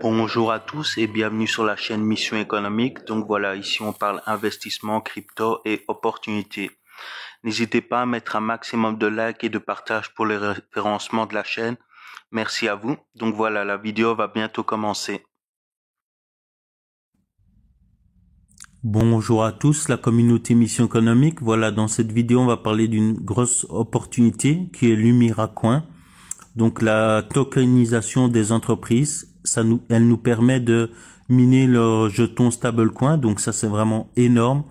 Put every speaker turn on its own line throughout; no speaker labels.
Bonjour à tous et bienvenue sur la chaîne Mission Économique. Donc voilà, ici on parle investissement, crypto et opportunités. N'hésitez pas à mettre un maximum de likes et de partage pour le référencement de la chaîne. Merci à vous. Donc voilà, la vidéo va bientôt commencer. Bonjour à tous, la communauté Mission Économique. Voilà, dans cette vidéo, on va parler d'une grosse opportunité qui est Lumira Coin. Donc la tokenisation des entreprises, elle nous permet de miner leur jeton stablecoin. Donc ça c'est vraiment énorme.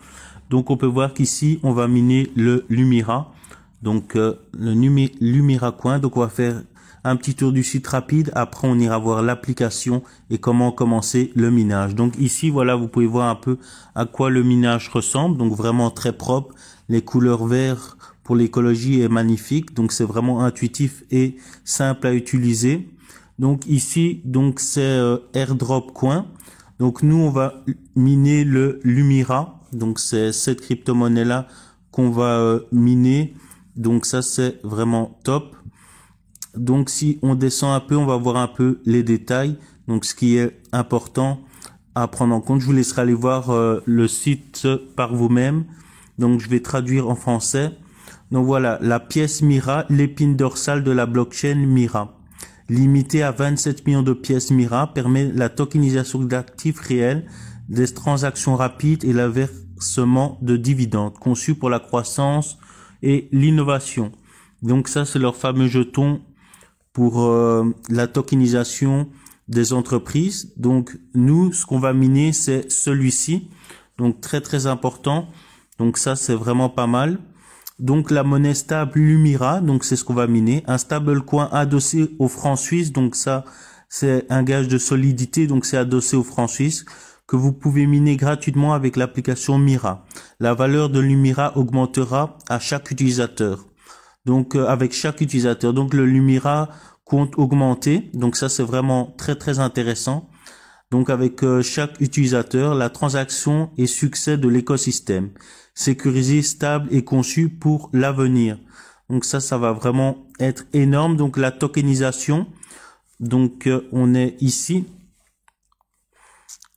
Donc on peut voir qu'ici on va miner le Lumira. Donc le Lumira Coin. Donc on va faire un petit tour du site rapide. Après on ira voir l'application et comment commencer le minage. Donc ici voilà, vous pouvez voir un peu à quoi le minage ressemble. Donc vraiment très propre. Les couleurs vertes pour l'écologie est magnifique, donc c'est vraiment intuitif et simple à utiliser. Donc ici, donc c'est Airdrop Coin. Donc nous on va miner le Lumira. Donc c'est cette crypto-monnaie là qu'on va miner. Donc ça c'est vraiment top. Donc si on descend un peu, on va voir un peu les détails. Donc ce qui est important à prendre en compte. Je vous laisserai aller voir le site par vous-même. Donc je vais traduire en français. Donc voilà, la pièce Mira, l'épine dorsale de la blockchain Mira. Limitée à 27 millions de pièces Mira, permet la tokenisation d'actifs réels, des transactions rapides et le versement de dividendes, conçu pour la croissance et l'innovation. Donc ça, c'est leur fameux jeton pour la tokenisation des entreprises. Donc nous, ce qu'on va miner, c'est celui-ci. Donc très important. Donc ça, c'est vraiment pas mal. Donc la monnaie stable Lumira, donc c'est ce qu'on va miner. Un stablecoin adossé au franc suisse, donc ça c'est un gage de solidité, donc c'est adossé au franc suisse que vous pouvez miner gratuitement avec l'application Mira. La valeur de Lumira augmentera à chaque utilisateur. Donc avec chaque utilisateur, donc le Lumira compte augmenter, donc ça c'est vraiment très intéressant. Donc avec chaque utilisateur, la transaction et succès de l'écosystème. Sécurisé, stable et conçu pour l'avenir. Donc ça va vraiment être énorme. Donc la tokenisation, donc on est ici.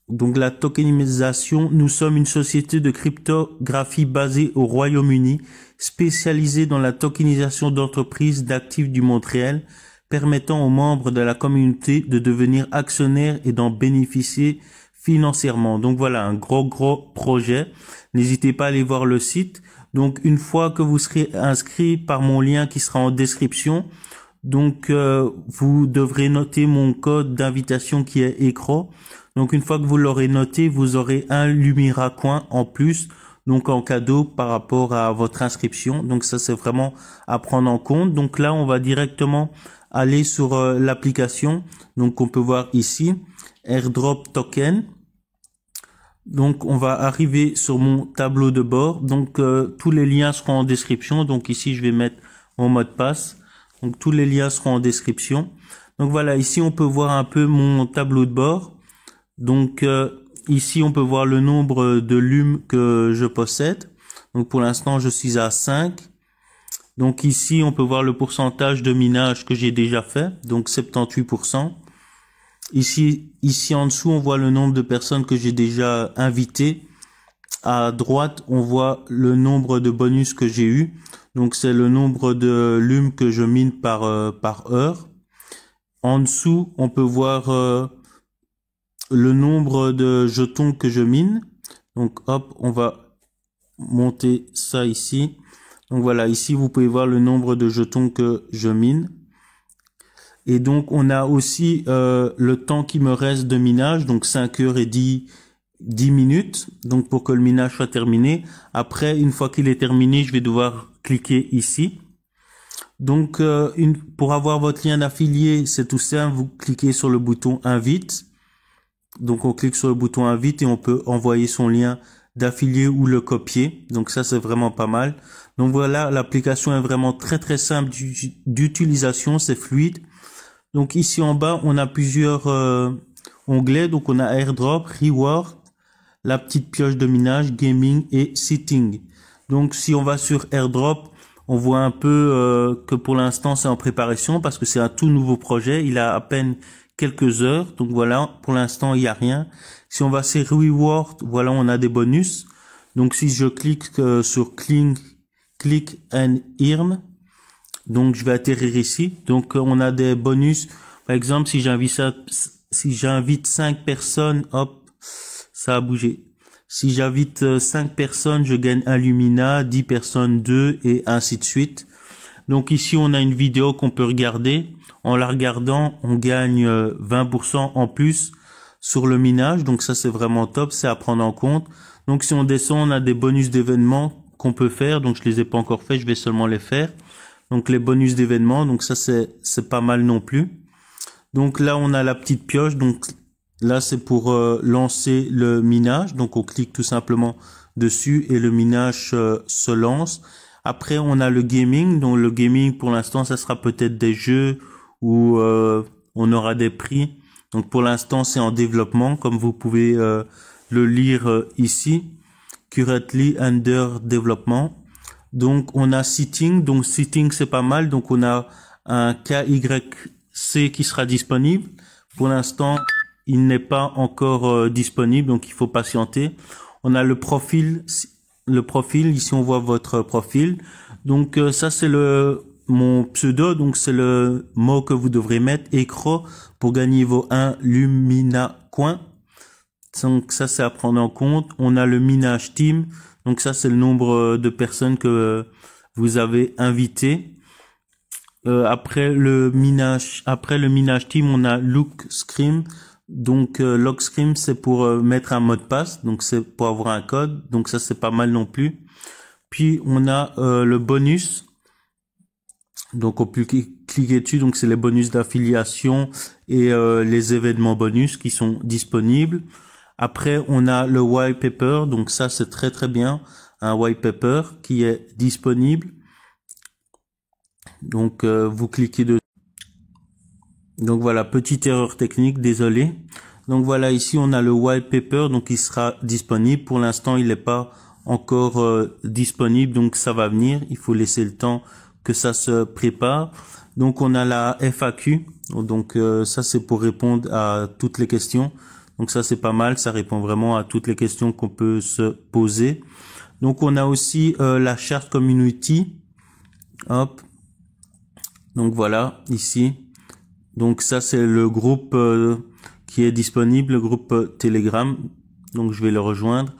Donc la tokenisation, nous sommes une société de cryptographie basée au Royaume-Uni, spécialisée dans la tokenisation d'entreprises d'actifs du monde réel, permettant aux membres de la communauté de devenir actionnaires et d'en bénéficier financièrement. Donc voilà, un gros projet. N'hésitez pas à aller voir le site. Donc une fois que vous serez inscrit par mon lien qui sera en description, donc vous devrez noter mon code d'invitation qui est écran. Donc une fois que vous l'aurez noté, vous aurez un Lumira Coin en plus, donc en cadeau par rapport à votre inscription. Donc ça c'est vraiment à prendre en compte. Donc là on va directement aller sur l'application. Donc on peut voir ici Airdrop Token. Donc on va arriver sur mon tableau de bord. Donc tous les liens seront en description. Donc ici je vais mettre mon mot de passe. Donc tous les liens seront en description. Donc voilà, ici on peut voir un peu mon tableau de bord. Donc ici on peut voir le nombre de LUM que je possède. Donc pour l'instant je suis à 5. Donc ici on peut voir le pourcentage de minage que j'ai déjà fait. Donc 78%. Ici en dessous, on voit le nombre de personnes que j'ai déjà invitées. À droite, on voit le nombre de bonus que j'ai eu. Donc, c'est le nombre de LUM que je mine par heure. En dessous, on peut voir le nombre de jetons que je mine. Donc, hop, on va monter ça ici. Donc, voilà, ici, vous pouvez voir le nombre de jetons que je mine. Et donc, on a aussi le temps qui me reste de minage, donc 5 heures et 10 minutes, donc pour que le minage soit terminé. Après, une fois qu'il est terminé, je vais devoir cliquer ici. Donc, pour avoir votre lien d'affilié, c'est tout simple, vous cliquez sur le bouton Invite. Donc, on clique sur le bouton Invite et on peut envoyer son lien d'affilié ou le copier. Donc, ça, c'est vraiment pas mal. Donc, voilà, l'application est vraiment très simple d'utilisation, c'est fluide. Donc ici en bas, on a plusieurs onglets. Donc on a Airdrop, Reward, la petite pioche de minage, Gaming et Sitting. Donc si on va sur Airdrop, on voit un peu que pour l'instant c'est en préparation parce que c'est un tout nouveau projet. Il a à peine quelques heures. Donc voilà, pour l'instant, il n'y a rien. Si on va sur Reward, voilà, on a des bonus. Donc si je clique sur Click and Earn, donc je vais atterrir ici. Donc on a des bonus. Par exemple, si j'invite 5 personnes, hop, ça a bougé. Si j'invite 5 personnes, je gagne un Lumina, 10 personnes 2 et ainsi de suite. Donc ici, on a une vidéo qu'on peut regarder. En la regardant, on gagne 20% en plus sur le minage. Donc ça, c'est vraiment top, c'est à prendre en compte. Donc si on descend, on a des bonus d'événements qu'on peut faire. Donc je les ai pas encore fait, je vais seulement les faire. Donc les bonus d'événements, donc ça c'est pas mal non plus. Donc là, on a la petite pioche. Donc là, c'est pour lancer le minage. Donc on clique tout simplement dessus et le minage se lance. Après, on a le gaming. Donc le gaming, pour l'instant, ça sera peut-être des jeux où on aura des prix. Donc pour l'instant, c'est en développement, comme vous pouvez le lire ici. Currently under development. Donc on a Sitting. Donc Sitting, c'est pas mal. Donc on a un KYC qui sera disponible. Pour l'instant, il n'est pas encore disponible, donc il faut patienter. On a le profil. Ici on voit votre profil. Donc ça c'est mon pseudo, donc c'est le mot que vous devrez mettre, Écro, pour gagner vos 1 Lumina coins. Donc ça c'est à prendre en compte. On a le minage team, donc ça c'est le nombre de personnes que vous avez invité. Après le minage team, on a lock screen. Donc lock screen, c'est pour mettre un mot de passe, donc c'est pour avoir un code, donc ça c'est pas mal non plus. Puis on a le bonus. Donc on peut cliquer dessus, donc c'est les bonus d'affiliation et les événements bonus qui sont disponibles. Après on a le white paper, donc ça c'est très très bien, un white paper qui est disponible. Donc vous cliquez dessus. Donc voilà, petite erreur technique, désolé. Donc voilà, ici on a le white paper, donc il sera disponible. Pour l'instant il n'est pas encore disponible, donc ça va venir, il faut laisser le temps que ça se prépare. Donc on a la FAQ, donc ça c'est pour répondre à toutes les questions. Donc ça c'est pas mal, ça répond vraiment à toutes les questions qu'on peut se poser. Donc on a aussi la charte community, hop. Donc voilà, ici. Donc ça c'est le groupe qui est disponible, le groupe Telegram. Donc je vais le rejoindre.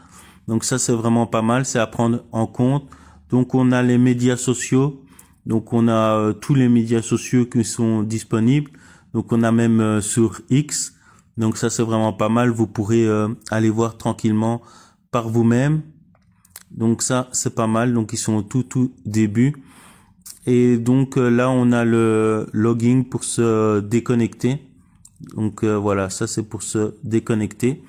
Donc ça c'est vraiment pas mal, c'est à prendre en compte. Donc on a les médias sociaux. Donc on a tous les médias sociaux qui sont disponibles. Donc on a même sur X. Donc ça c'est vraiment pas mal, vous pourrez aller voir tranquillement par vous-même. Donc ça c'est pas mal, donc ils sont au tout début. Et donc là on a le login pour se déconnecter. Donc voilà, ça c'est pour se déconnecter.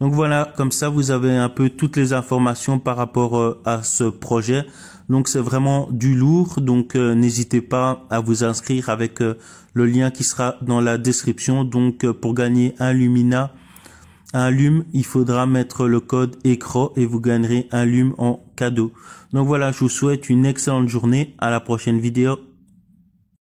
Donc voilà, comme ça vous avez un peu toutes les informations par rapport à ce projet. Donc c'est vraiment du lourd, donc n'hésitez pas à vous inscrire avec le lien qui sera dans la description. Donc pour gagner un Lumina, un Lume, il faudra mettre le code ECRO et vous gagnerez un Lume en cadeau. Donc voilà, je vous souhaite une excellente journée, à la prochaine vidéo.